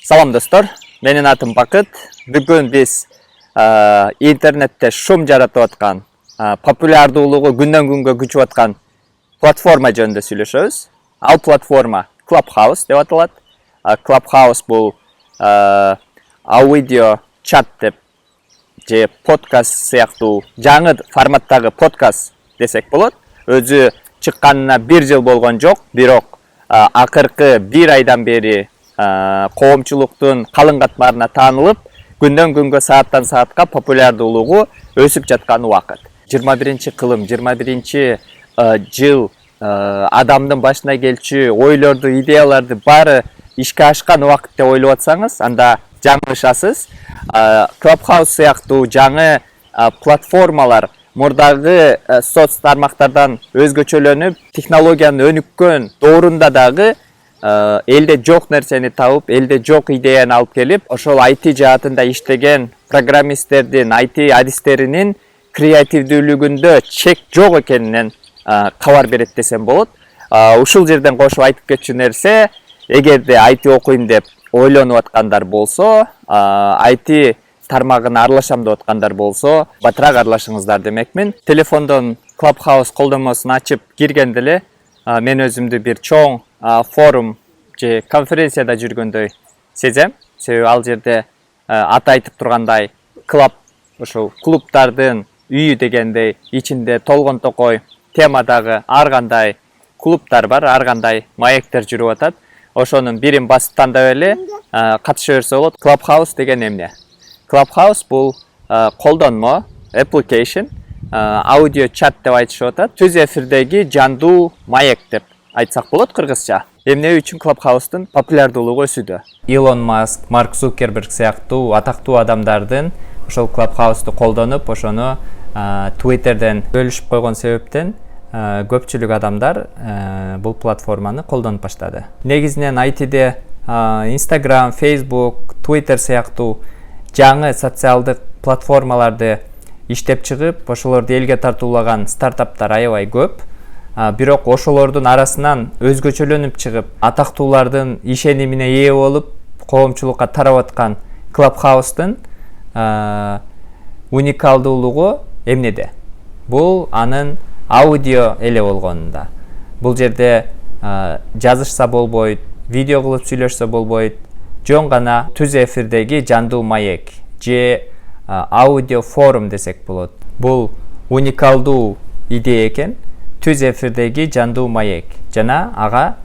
Салам достор, менин атым Бакыт. Бүгүн биз интернетте шум жаратып аткан, популярдуулугу күндөн күнгө күчүп аткан платформа жөнүндө сүйлөшөбүз. Ал платформа Clubhouse деп аталат. Clubhouse бул аудио чат деп же подкаст сыяктуу жаңы форматтагы подкаст десек болот. Өзү чыкканына 1 жыл болгон жок, бирок акыркы 1 айдан бери коомчулуктун калың катмарына таанылып, күндөн күнгө сааттан саатка популярдуулугу өсүп жаткан убакыт. 21-кылым, 21-жыл адамдын башына келчү ойлорду, идеяларды баары ишке ашкан убакыт деп ойлоп атсаңыз, анда жаңылышасыз. Clubhouse сыяктуу жаңы платформалар мурдагы соц тармактардан өзгөчөлөнүп, технологиянын өнүккөн доорунда дагы элде жок нерсени табып, элде жок идеяны алып келип, ошол IT жаатында иштеген программисттердин, IT адистеринин креативдүүлүгүндө чек жок экенинен кабар берет десем болот. Ушул жерден кошуп айтып кетчү нерсе, эгерде IT окуйм деп ойлонуп аткандар болсо, IT тармагына аралашам деп аткандар болсо, батыраак аралашыңыздар демекмин. Телефондон Clubhouse колдонмосун ачып киргенде эле мен өзүмдү бир чоң форум же конференцияда жүргөндөй сезем. Себеби ал жерде аты айтып тургандай ошол клубтардын үйү дегендей ичинде толгон токой темадагы ар кандай клубтар бар, ар кандай маектер жүрүп атат. Ошонун бирин басып тандап эле катыша берсе болот. Clubhouse деген эмне? Clubhouse бул колдонмо, application, аудио чат деп айтышып атат. Түз эфирдеги жандуу маек деп айтсак болот кыргызча. Эмне үчүн Clubhouse'дун популярдуулугу өсүүдө? Илон Маск, Марк Зукерберг сыяктуу атактуу адамдардын ошол Clubhouse'ду колдонуп, ошону Twitter'ден бөлүшүп койгон себептен көпчүлүк адамдар бул платформаны колдонуп баштады. Негизинен IT'де Instagram, Facebook, Twitter сыяктуу жаңы социалдык платформаларды иштеп чыгып, ошолорду элге тартуулаган стартаптар аябай көп. Бирок ошолордун арасынан өзгөчөлөнүп чыгып, атактуулардын ишенимине ээ болуп, коомчулукка тарап аткан Clubhouse'дун уникалдуулугу эмнеде? Бул анын аудио эле болгонунда. Бул жерде жазышса болбойт, видео кылып сүйлөшсө болбойт, жөн гана түз эфирдеги жандуу маек же аудио форум десек болот. Бул уникалдуу идея экен. Түз эфирдеги жандуу маек жана ага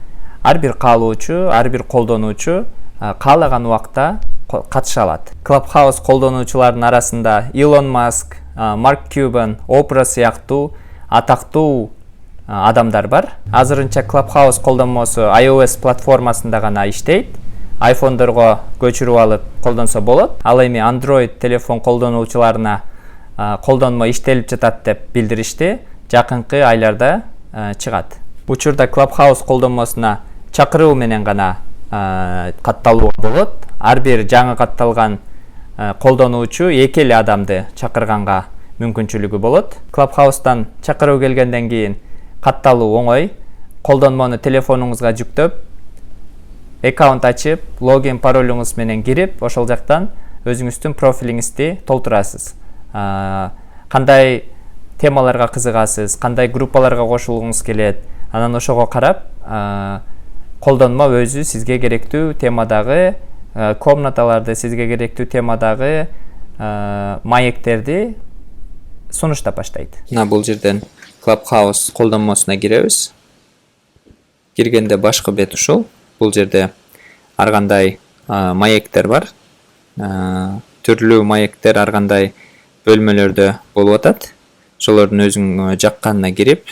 ар бир каалоочу, ар бир колдонуучу каалаган убакта катыша алат. Clubhouse колдонуучулардын арасында Илон Маск, Марк Кьюбан, Опра сыяктуу атактуу адамдар бар. Азырынча Clubhouse колдонмосу iOS платформасында гана иштейт. iPhone'дорго көчүрүп алып колдонсо болот. Ал эми Android телефон колдонуучуларына колдонмо иштелип жатат деп билдиришти. Жакынкы айларда чыгат. Учурда Clubhouse колдонмосуна чакыруу менен гана катталууга болот. Ар бир жаңы катталган колдонуучу 2 эле адамды чакырганга мүмкүнчүлүгү болот. Clubhouse'дан чакыруу келгенден кийин катталуу оңой. Колдонмону телефонуңузга жүктөп, аккаунт ачып, логин паролуңуз менен кирип, ошол жактан өзүңүздүн профилиңизди толтурасыз. Кандай темаларга кызыгасыз, кандай группаларга кошулгуңуз келет, анан ошого карап, колдонмо өзү сизге керектүү темадагы комнаталарды, сизге керектүү темадагы маектерди сунуштап баштайт. Бул жерден Clubhouse колдонмосуна киребиз. Киргенде башкы бет ушул. Бул жерде ар кандай маектер бар. Түрлүү маектер ар кандай бөлмөлөрдө болуп атат. Ошолордун өзүң жакканына кирип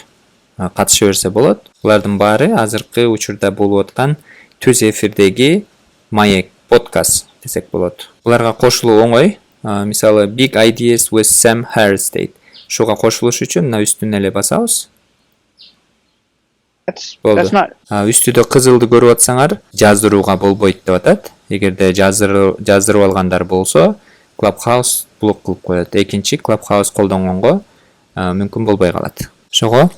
катыша берсе болот. Булардын баары азыркы учурда болуп аткан түз эфирдеги маек подкаст десек болот. Буларга кошулуу оңой. Мисалы Big Ideas with Sam Harris дейт. Шуга кошулуш үчүн мына үстүнө эле басабыз. Үстүдө кызылды көрүп атсаңар, жаздырууга болбойт деп атат. Эгерде жаздырып алгандар болсо, Clubhouse блок кылып коет. Экинчи Clubhouse колдонгонго мүмкүн болбой калат. Ошого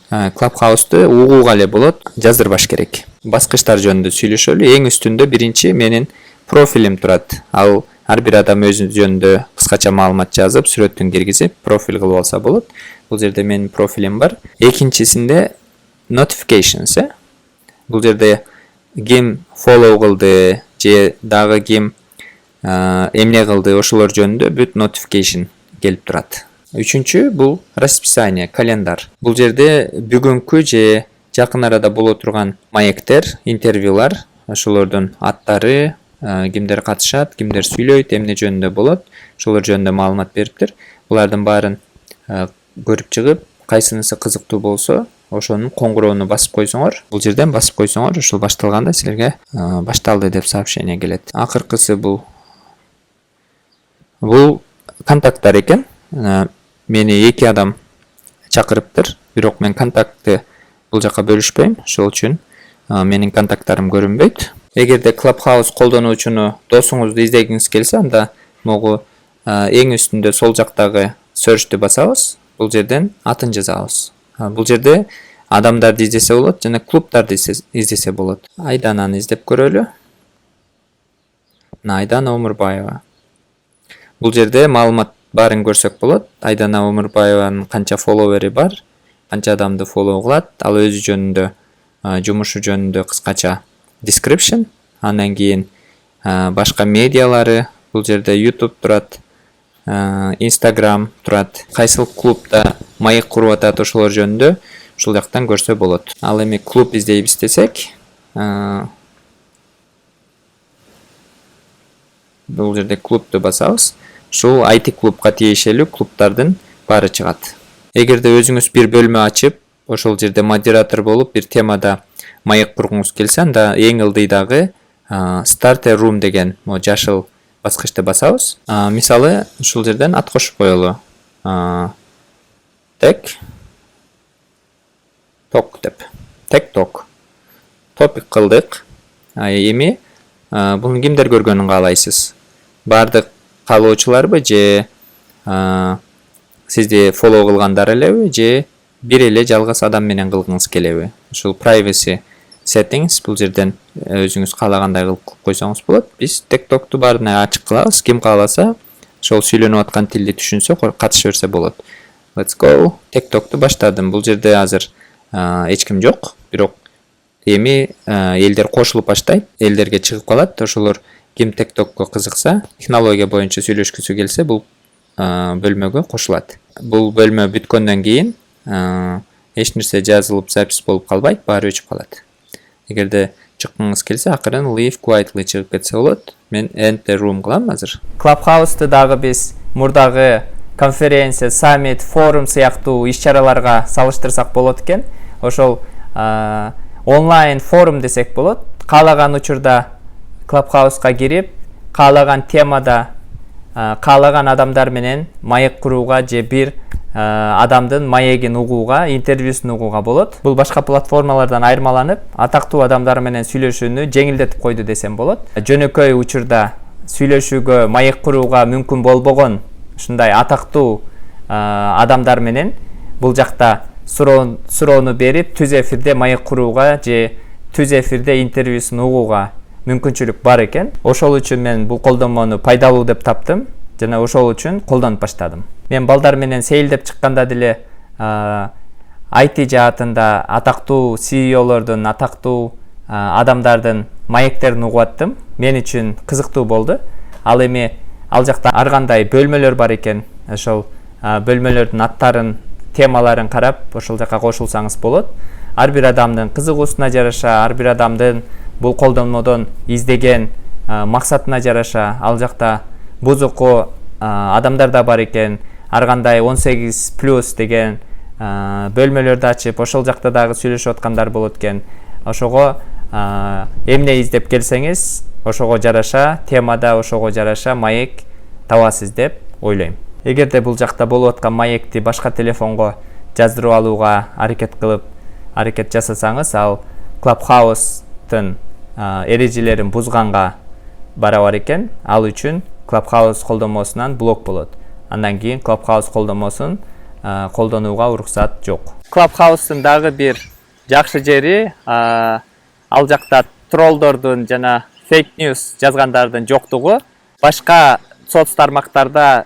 Clubhouse'ду угууга эле болот, жаздырбаш керек. Баскычтар жөнүндө сүйлөшөлү. Эң үстүндө биринчи менин профилим турат. Ал ар бир адам өзү жөнүндө кыскача маалымат жазып, сүрөтүн киргизип, профиль кылып алса болот. Бул жерде менин профилим бар. Экинчисинде notifications. Бул жерде ким follow кылды, же дагы ким эмне кылды, ошолор жөнүндө бүт notification келип турат. Үчүнчү бул расписание, календар. Бул жерде бүгүнкү же жакын арада боло турган маектер, интервьюлар, ошолордун аттары, кимдер катышат, кимдер сүйлөйт, эмне жөнүндө болот, ошолор жөнүндө маалымат бериптир. Булардын баарын көрүп чыгып, кайсынысы кызыктуу болсо, ошонун коңгуроону басып койсоңор, бул жерден басып койсоңор, ушул башталганда силерге башталды деп сообщение келет. Акыркысы бул контакттар экен. Мени 2 адам чакырыптыр, бирок мен контактты бул жака бөлүшпөйм, ошол үчүн менин контакттарым көрүнбөйт. Эгерде Clubhouse колдонуучуну досуңузду издегиңиз келсе, анда могу эң үстүндө сол жактагы search'тү басабыз. Бул жерден атын жазабыз. Бул жерде адамдарды издесе болот жана клубтарды издесе болот. Айдананы издеп көрөлү. Айдана Омурбаева. Бул жерде маалымат барын көрсөк болот. Айдана Омурбаеванын канча фолловери бар, канча адамды фоллоу кылат, ал өзү жөнүндө, жумушу жөнүндө кыскача description, андан кийин башка медиалары, бул жерде YouTube турат, Instagram турат, кайсыл клубда маек куруп атат, ошолор жөнүндө ушул жактан көрсө болот. Ал эми клуб издейбиз десек, бул жерде клубту басабыз. Ушул IT клубка тиешелүү клубтардын баары чыгат. Эгерде өзүңүз бир бөлмө ачып, ошол жерде модератор болуп, бир темада маек кургуңуз келсе, анда эң ылдыйдагы Start a Room деген жашыл баскычты басабыз. Мисалы, ушул жерден ат кошуп коелу. Тек ток деп. Тек ток. Топик кылдык. Эми буну кимдер көргөнүн каалайсыз? Бардык каалоочуларбы же сизди фоллоу кылгандар элеби же бир эле жалгыз адам менен кылгыңыз келеби? Ушул privacy settings бул жерден өзүңүз каалагандай кылып койсоңуз болот. Биз TikTok'ту баарына ачык кылабыз. Ким кааласа, ошол сүйлөнүп аткан тилди түшүнсө, катыша берсе болот. Let's go. TikTok'ту баштадым. Бул жерде азыр эч ким жок, бирок эми элдер кошулуп баштайт, элдерге чыгып калат. Ошолор ким TikTok'ко кызыкса, технология боюнча сүйлөшкүсү келсе, бул бөлмөгө кошулат. Бул бөлмө бүткөндөн кийин эч нерсе жазылып, запись болуп калбайт, баары өчүп калат. Эгерде чыккыңыз келсе, акырын leave quietly чыгып кетсе болот. Мен end the room кылам азыр. Clubhouse'ты дагы биз мурдагы конференция, саммит, форум сыяктуу иш-чараларга салыштырсак болот экен. Ошол онлайн форум десек болот. Каалаган учурда Clubhouse'ка кирип, каалаган темада, каалаган адамдар менен маек курууга же бир адамдын маегин угууга, интервьюсун угууга болот. Бул башка платформалардан айырмаланып, атактуу адамдар менен сүйлөшүүнү жеңилдетип койду десем болот. Жөнөкөй учурда сүйлөшүүгө, маек курууга мүмкүн болбогон ушундай атактуу адамдар менен бул жакта суроону берип, түз эфирде маек курууга же түз эфирде интервьюсун угууга мүмкүнчүлүк бар экен. Ошол үчүн мен бул колдонмону пайдалуу деп таптым жана ошол үчүн колдонуп баштадым. Мен балдар менен сейилдеп чыкканда деле IT жаатында атактуу CEOлордун, атактуу адамдардын маектерин угуп аттым. Мен үчүн кызыктуу болду. Ал эми ал жакта ар кандай бөлмөлөр бар экен. Ошол бөлмөлөрдүн аттарын, темаларын карап, ошол жака кошулсаңыз болот. Ар бир адамдын кызыгуусуна жараша, ар бир адамдын бул колдонмодон издеген максатына жараша, ал жакта бузуку адамдар да бар экен. Ар кандай 18+ деген бөлмөлөрдү ачып, ошол жакта дагы сүйлөшүп аткандар болот экен. Ошого эмне издеп келсеңиз, ошого жараша, темада ошого жараша маек табасыз деп ойлойм. Эгерде бул жакта болуп аткан маекти башка телефонго жаздырып алууга аракет жасасаңыз, ал Clubhouse'тын эрежелерин бузганга барабар экен. Ал үчүн Clubhouse колдонмосунан блок болот. Андан кийин Clubhouse колдонмосун колдонууга уруксат жок. Clubhouse'тун дагы бир жакшы жери, ал жакта троллдордун жана fake news жазгандардын жоктугу, башка соц тармактарда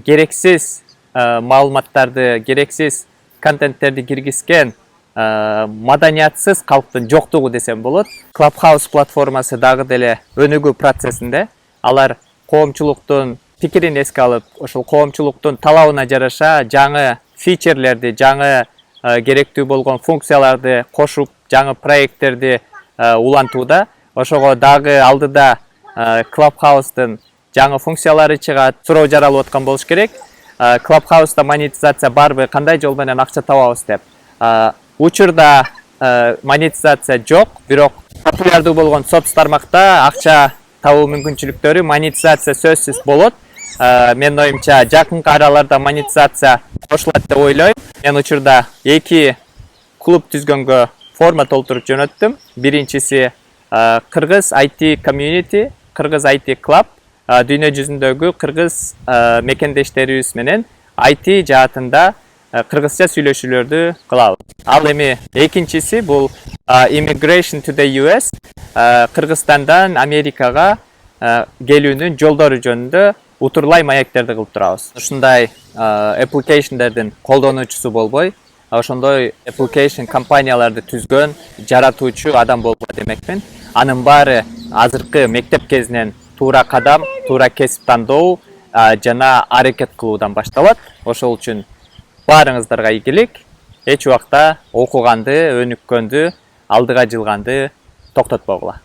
керексиз маалыматтарды, керексиз контенттерди киргизген маданиятсыз калктын жоктугу десем болот. Clubhouse платформасы дагы деле өнүгүү процессинде. Алар коомчулуктун пикирин эске алып, ошол коомчулуктун талабына жараша жаңы фичерлерди, жаңы керектүү болгон функцияларды кошуп, жаңы проекттерди улантууда. Ошого дагы алдыда Clubhouse'дын жаңы функциялары чыгат, суроо жаралып аткан болуш керек. Clubhouse'да монетизация барбы, кандай жол менен акча табабыз деп. Учурда монетизация жок, бирок популярдуу болгон соц тармакта акча табуу мүмкүнчүлүктөрү, монетизация сөзсүз болот. Мен оюмча жакынкы араларда монетизация кошулат деп ойлойм. Мен учурда 2 клуб түзгөнгө форма толтуруп жөнөттүм. Биринчиси Кыргыз IT Community, Кыргыз IT Club, дүйнө жүзүндөгү кыргыз мекендештерибиз менен IT жаатында кыргызча сүйлөшүүлөрдү кылабыз. Ал эми экинчиси бул Immigration to the US, Кыргызстандан Америкага келүүнүн жолдору жөнүндө утурлай маектерди кылып турабыз. Ушундай application'дердин колдонуучусу болбой, ошондой application компанияларды түзгөн, жаратуучу адам болбой демекмин. Анын баары азыркы мектеп кезинен туура кадам, туура кесип тандоо жана аракет кылуудан башталат. Ошол үчүн баарыңыздарга ийгилик. Эч убакта окуганды, өнүккөндү, алдыга жылганды токтотпогула.